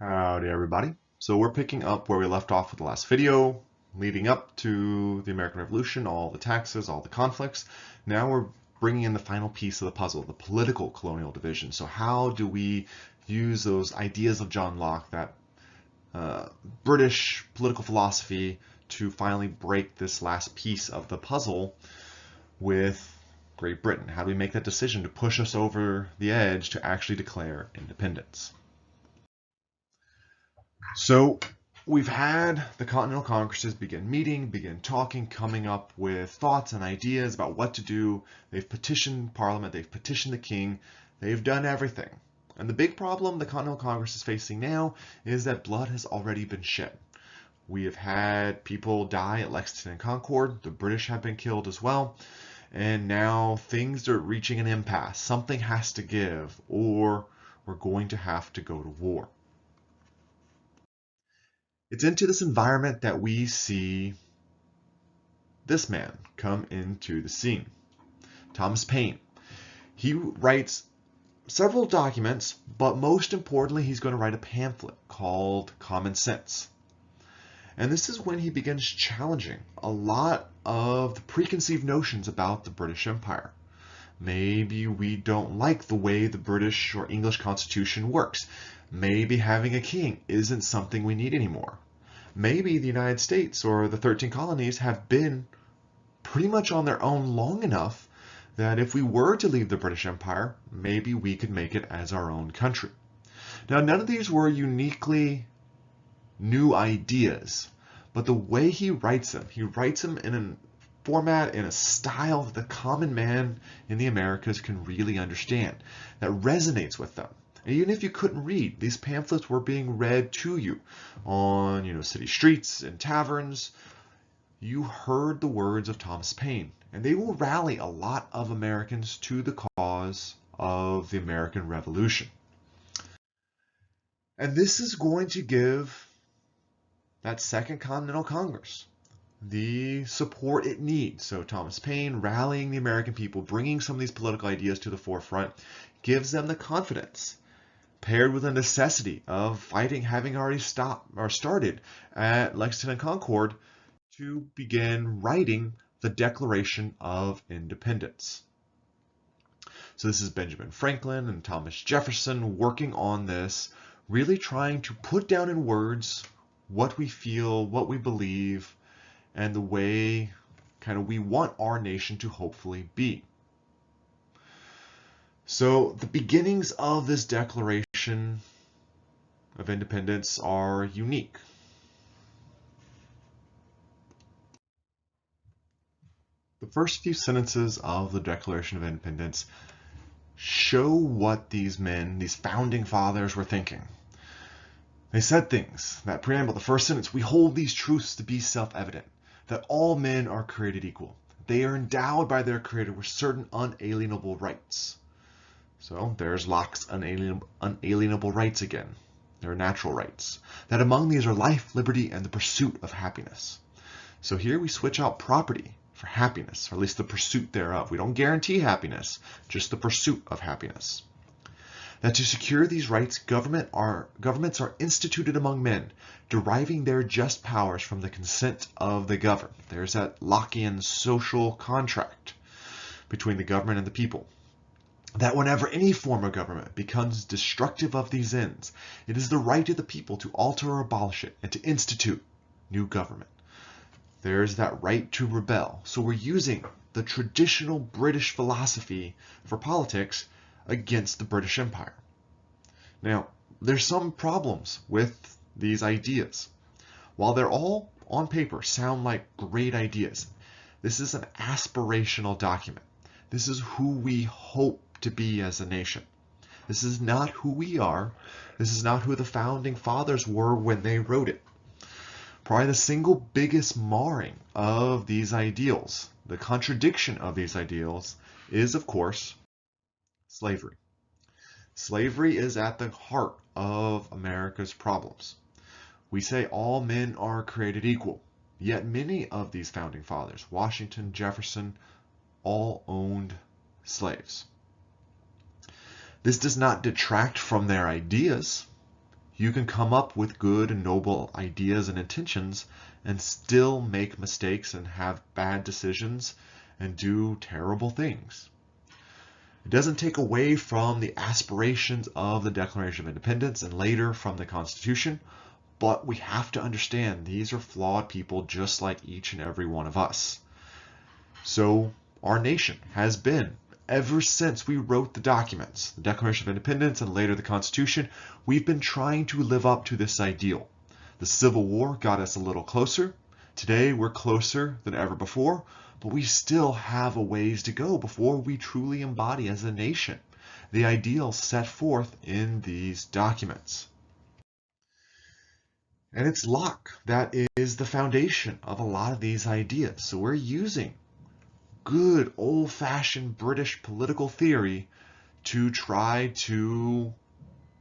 Howdy everybody. So we're picking up where we left off with the last video, leading up to the American Revolution, all the taxes, all the conflicts. Now we're bringing in the final piece of the puzzle, the political colonial division. So how do we use those ideas of John Locke, that British political philosophy, to finally break this last piece of the puzzle with Great Britain? How do we make that decision to push us over the edge to actually declare independence? So we've had the Continental Congresses begin meeting, begin talking, coming up with thoughts and ideas about what to do. They've petitioned Parliament, they've petitioned the King, they've done everything. And the big problem the Continental Congress is facing now is that blood has already been shed. We have had people die at Lexington and Concord, the British have been killed as well, and now things are reaching an impasse. Something has to give, or we're going to have to go to war. It's into this environment that we see this man come into the scene, Thomas Paine. He writes several documents, but most importantly, he's going to write a pamphlet called Common Sense. And this is when he begins challenging a lot of the preconceived notions about the British Empire. Maybe we don't like the way the British or English Constitution works. Maybe having a king isn't something we need anymore. Maybe the United States or the 13 colonies have been pretty much on their own long enough that if we were to leave the British Empire, maybe we could make it as our own country. Now, none of these were uniquely new ideas, but the way he writes them in a format, in a style that the common man in the Americas can really understand, that resonates with them. And even if you couldn't read, these pamphlets were being read to you on, city streets and taverns. You heard the words of Thomas Paine, and they will rally a lot of Americans to the cause of the American Revolution. And this is going to give that Second Continental Congress the support it needs. So Thomas Paine rallying the American people, bringing some of these political ideas to the forefront, gives them the confidence, paired with the necessity of fighting having already started at Lexington and Concord, to begin writing the Declaration of Independence. So this is Benjamin Franklin and Thomas Jefferson working on this, really trying to put down in words what we feel, what we believe, and the way we want our nation to hopefully be. So the beginnings of this Declaration of Independence are unique. The first few sentences of the Declaration of Independence show what these men, these founding fathers, were thinking. They said things. That preamble, the first sentence, we hold these truths to be self-evident, that all men are created equal. They are endowed by their Creator with certain unalienable rights. So there's Locke's unalienable rights again. There are natural rights. That among these are life, liberty, and the pursuit of happiness. So here we switch out property for happiness, or at least the pursuit thereof. We don't guarantee happiness, just the pursuit of happiness. That to secure these rights, governments are instituted among men, deriving their just powers from the consent of the governed. There's that Lockean social contract between the government and the people. That whenever any form of government becomes destructive of these ends, it is the right of the people to alter or abolish it and to institute new government. There's that right to rebel. So we're using the traditional British philosophy for politics against the British Empire. Now, there's some problems with these ideas. While they're all on paper sound like great ideas, this is an aspirational document. This is who we hope to be as a nation. This is not who we are. This is not who the founding fathers were when they wrote it. Probably the single biggest marring of these ideals, the contradiction of these ideals, is, of course, slavery. Slavery is at the heart of America's problems. We say all men are created equal, yet many of these founding fathers, Washington, Jefferson, all owned slaves. This does not detract from their ideas. You can come up with good and noble ideas and intentions and still make mistakes and have bad decisions and do terrible things. It doesn't take away from the aspirations of the Declaration of Independence and later from the Constitution, but we have to understand these are flawed people just like each and every one of us. So our nation has been, ever since we wrote the documents, the Declaration of Independence and later the Constitution, we've been trying to live up to this ideal. The Civil War got us a little closer. Today we're closer than ever before, but we still have a ways to go before we truly embody as a nation the ideals set forth in these documents. And it's luck that is the foundation of a lot of these ideas. So we're using good old-fashioned British political theory to try to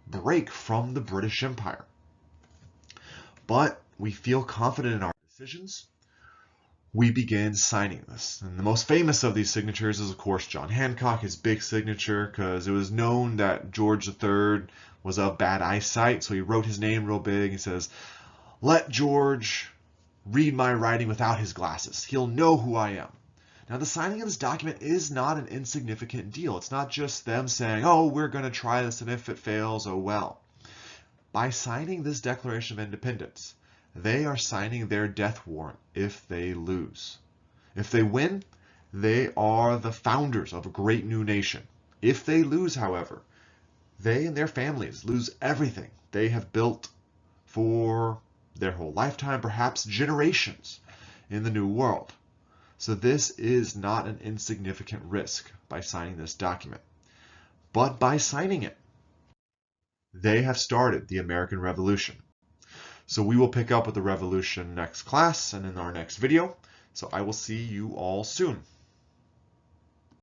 break from the British Empire. But we feel confident in our decisions. We begin signing this. And the most famous of these signatures is, of course, John Hancock, his big signature, because it was known that George III was of bad eyesight, so he wrote his name real big. He says, "Let George read my writing without his glasses. He'll know who I am." Now, the signing of this document is not an insignificant deal. It's not just them saying, oh, we're going to try this, and if it fails, oh well. By signing this Declaration of Independence, they are signing their death warrant if they lose. If they win, they are the founders of a great new nation. If they lose, however, they and their families lose everything they have built for their whole lifetime, perhaps generations in the New World. So this is not an insignificant risk by signing this document. But by signing it, they have started the American Revolution. So we will pick up with the revolution next class and in our next video. So I will see you all soon.